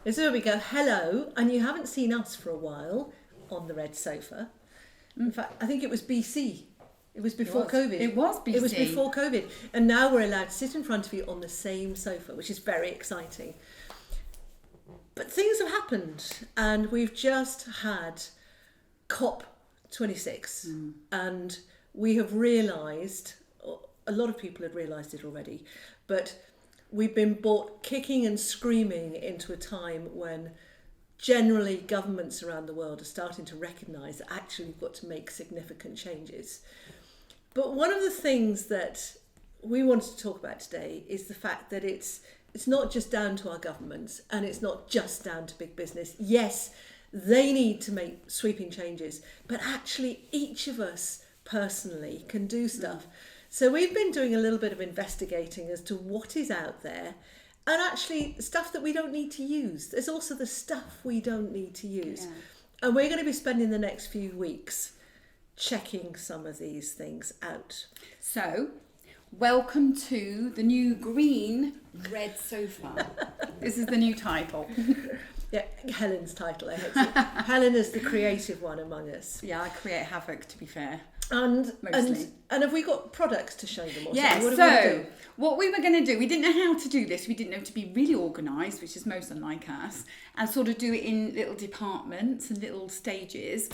This is where we go, hello, and you haven't seen us for a while on the red sofa. In fact, I think it was BC. It was before COVID. It was BC. It was before COVID. And now we're allowed to sit in front of you on the same sofa, which is very exciting. But things have happened, and we've just had COP26, and we have realised, a lot of people had realised it already, but we've been brought kicking and screaming into a time when generally governments around the world are starting to recognise that actually we've got to make significant changes. But one of the things that we wanted to talk about today is the fact that it's not just down to our governments, and it's not just down to big business. Yes, they need to make sweeping changes, but actually each of us personally can do stuff. So we've been doing a little bit of investigating as to what is out there, and actually stuff that we don't need to use. There's also the stuff we don't need to use. Yeah. And we're going to be spending the next few weeks checking some of these things out. So, welcome to the new green red sofa. This is the new title. Yeah, Helen's title, I hope so. Helen is the creative one among us. Yeah, I create havoc, to be fair. And have we got products to show them? Yes, so what we were going to do, we didn't know how to do this. We didn't know to be really organised, which is most unlike us, and sort of do it in little departments and little stages.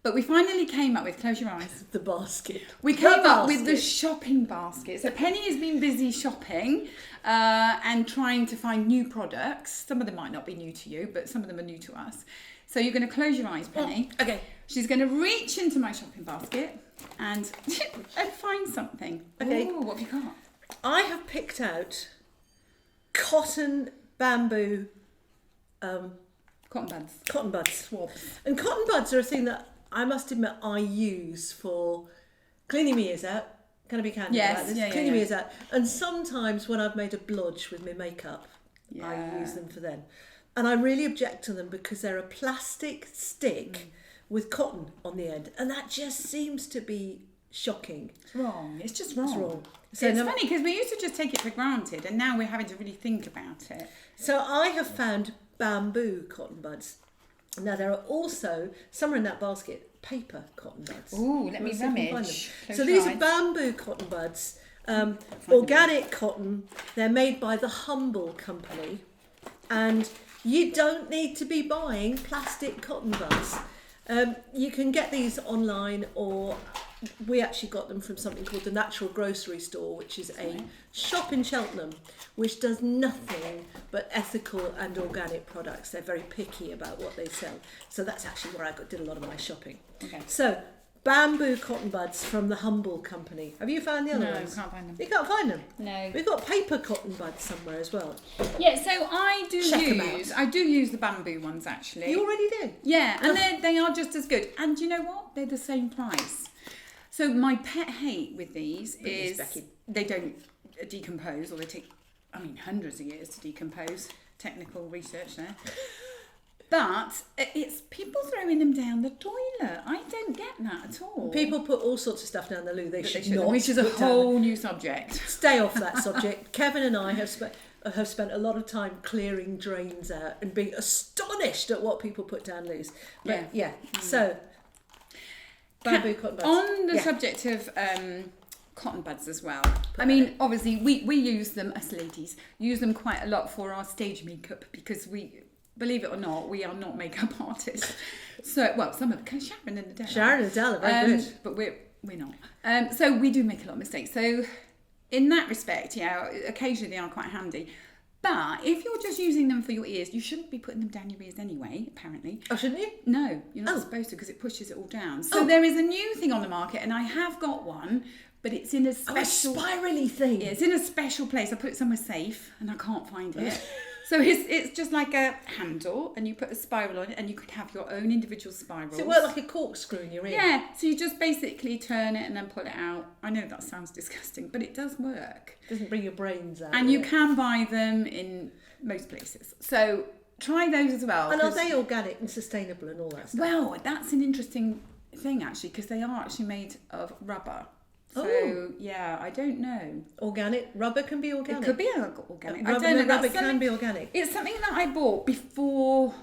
But we finally came up with, close your eyes. The basket. We came up with the shopping basket. So Penny has been busy shopping and trying to find new products. Some of them might not be new to you, but some of them are new to us. So you're going to close your eyes, Penny. Oh, okay. She's going to reach into my shopping basket and find something. Okay. Ooh, what have you got? I have picked out cotton bamboo Cotton buds. Cotton buds. Swabs. And cotton buds are a thing that I must admit I use for cleaning my ears out. Can I be candid about this? Cleaning my ears out. And sometimes when I've made a blodge with my makeup, I use them for them. And I really object to them because they're a plastic stick with cotton on the end. And that just seems to be shocking. It's wrong. It's just wrong. It's wrong. So it's funny because we used to just take it for granted and now we're having to really think about it. So I have found bamboo cotton buds. Now there are also, somewhere in that basket, paper cotton buds. Ooh, let me rummage. So these are bamboo cotton buds, organic cotton. They're made by the Humble Company, and you don't need to be buying plastic cotton buds. You can get these online, or we actually got them from something called the Natural Grocery Store, which is a shop in Cheltenham, which does nothing but ethical and organic products. They're very picky about what they sell. So that's actually where I did a lot of my shopping. Okay. So, bamboo cotton buds from the Humble Company. Have you found the other ones? No, can't find them. You can't find them? No. We've got paper cotton buds somewhere as well. Yeah, so I do Check use the bamboo ones actually. You already do? Yeah, and they are just as good. And you know what? They're the same price. So my pet hate with these is they don't decompose, or they take, hundreds of years to decompose. Technical research there. But it's people throwing them down the toilet. I don't get that at all. People put all sorts of stuff down the loo. They should not. Which is a whole new subject. Stay off that subject. Kevin and I have spent a lot of time clearing drains out and being astonished at what people put down loos. But so bamboo cotton buds. On the subject of cotton buds as well. Obviously we use them, us ladies, use them quite a lot for our stage makeup because we, believe it or not, we are not makeup artists. So, some of them, Sharon and Adele. Sharon and Adele are very good. But we're not. So we do make a lot of mistakes. So in that respect, occasionally they are quite handy. But if you're just using them for your ears, you shouldn't be putting them down your ears anyway, apparently. Oh, shouldn't you? No, you're not supposed to because it pushes it all down. So there is a new thing on the market, and I have got one, but it's in a special... a spirally thing. Yeah, it's in a special place. I put it somewhere safe, and I can't find it. So it's just like a handle, and you put a spiral on it, and you could have your own individual spirals. So it works like a corkscrew in your ear? Yeah, so you just basically turn it and then pull it out. I know that sounds disgusting, but it does work. It doesn't bring your brains out. And you can buy them in most places. So try those as well. And are they organic and sustainable and all that stuff? Well, that's an interesting thing, actually, because they are actually made of rubber. So, yeah, I don't know. Organic? Rubber can be organic. It could be organic. Rubber, I don't know. Rubber can be organic. It's something that I bought before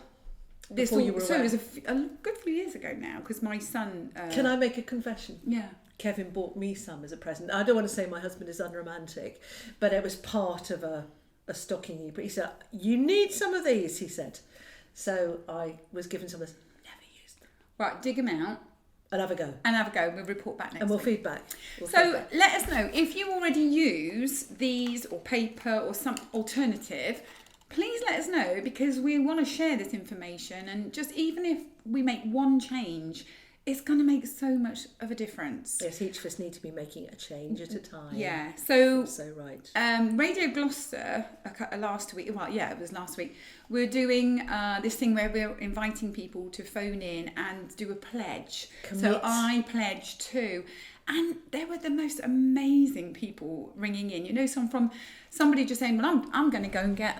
this. Before you were so aware. it was a good few years ago now, because my son... Can I make a confession? Yeah. Kevin bought me some as a present. I don't want to say my husband is unromantic, but it was part of a stocking. But he said, you need some of these, he said. So I was given some of this. Never used them. Right, dig them out. And have a go. We'll report back next And we'll week. feedback. So let us know if you already use these or paper or some alternative. Please let us know, because we want to share this information, and just even if we make one change, it's going to make so much of a difference. Yes, each of us need to be making a change at a time. Yeah. So right. Radio Gloucester last week. Well, yeah, it was last week. We're doing this thing where we're inviting people to phone in and do a pledge. Commit. So I pledged too, and there were the most amazing people ringing in. You know, somebody just saying, "Well, I'm going to go and get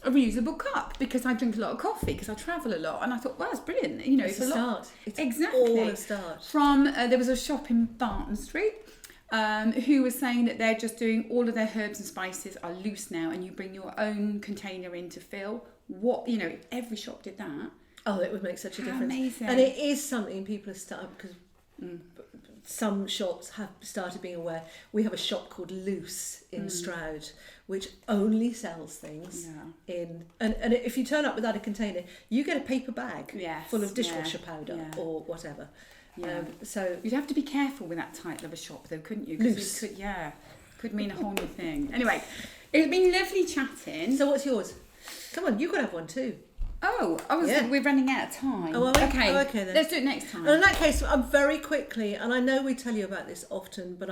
a reusable cup because I drink a lot of coffee because I travel a lot." And I thought, well, that's brilliant. You know, it's a start. It's exactly all a start. From there was a shop in Barton Street who was saying that they're just doing all of their herbs and spices are loose now, and you bring your own container in to fill. If every shop did that. Oh, it would make such a difference. Amazing. And it is something people have started, because some shops have started being aware. We have a shop called Loose in Stroud, which only sells things in... And if you turn up without a container, you get a paper bag full of dishwasher powder or whatever. Yeah. So you'd have to be careful with that title of a shop, though, couldn't you? Loose. Could mean a whole new thing. Anyway, it's been lovely chatting. So what's yours? Come on, you've got to have one too. We're running out of time. Okay. Oh, okay then. Let's do it next time. And in that case, I'm very quickly, and I know we tell you about this often, but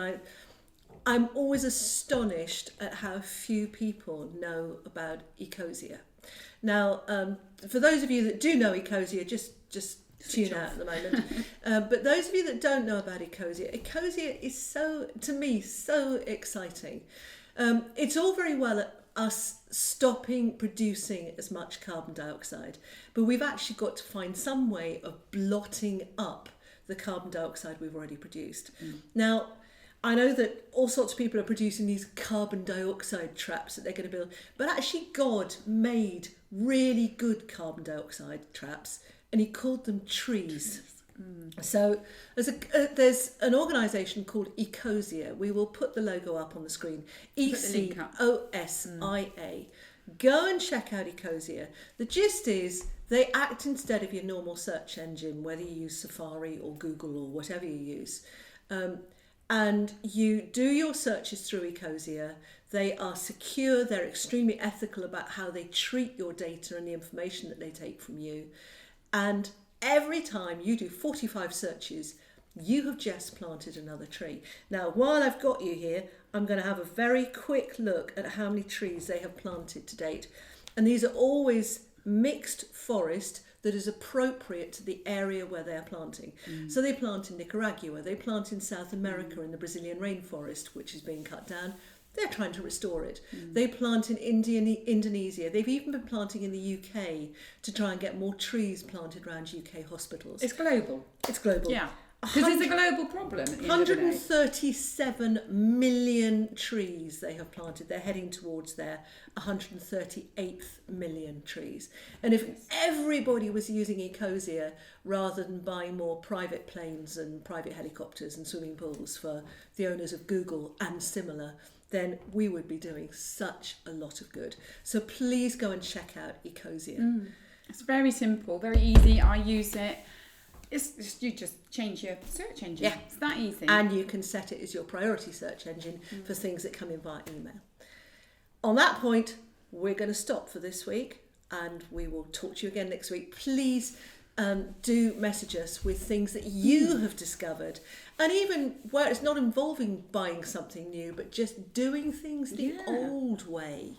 I'm always astonished at how few people know about Ecosia. Now, for those of you that do know Ecosia, just tune out at the moment. But those of you that don't know about Ecosia is to me, so exciting. It's all very well at us stopping producing as much carbon dioxide, but we've actually got to find some way of blotting up the carbon dioxide we've already produced. Now, I know that all sorts of people are producing these carbon dioxide traps that they're going to build, but actually God made really good carbon dioxide traps, and he called them trees. So there's an organisation called Ecosia. We will put the logo up on the screen. ECOSIA. Go and check out Ecosia. The gist is they act instead of your normal search engine, whether you use Safari or Google or whatever you use. And you do your searches through Ecosia. They are secure. They're extremely ethical about how they treat your data and the information that they take from you. And every time you do 45 searches, you have just planted another tree. Now, while I've got you here, I'm going to have a very quick look at how many trees they have planted to date. And these are always mixed forest that is appropriate to the area where they are planting. So they plant in Nicaragua, they plant in South America in the Brazilian rainforest, which is being cut down. They're trying to restore it. They plant in Indonesia. They've even been planting in the UK to try and get more trees planted around UK hospitals. It's global. It's global. Yeah. Because it's a global problem. At the end of the day. 137 million trees they have planted. They're heading towards their 138th million trees. And if everybody was using Ecosia rather than buying more private planes and private helicopters and swimming pools for the owners of Google and similar, then we would be doing such a lot of good. So please go and check out Ecosia. It's very simple, very easy. I use it. You just change your search engine. Yeah. It's that easy. And you can set it as your priority search engine for things that come in via email. On that point, we're going to stop for this week, and we will talk to you again next week. Please do message us with things that you have discovered, and even where it's not involving buying something new, but just doing things the old way.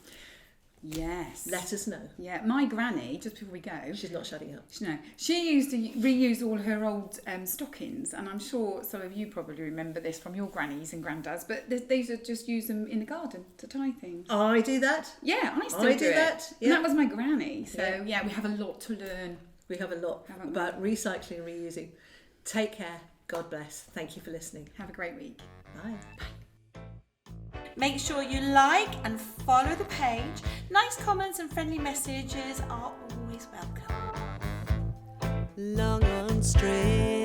Yes. Let us know. Yeah, my granny, just before we go... She's not shutting up. No. She used to reuse all her old stockings, and I'm sure some of you probably remember this from your grannies and granddads, but they used to just use them in the garden to tie things. I do that. Yeah, I still do that. Yeah. And that was my granny. So, yeah, we have a lot to learn. We have a lot about recycling and reusing. Take care God bless. Thank you for listening. Have a great week. Bye. Make sure you like and follow the page. Nice comments and friendly messages are always welcome. Long on string.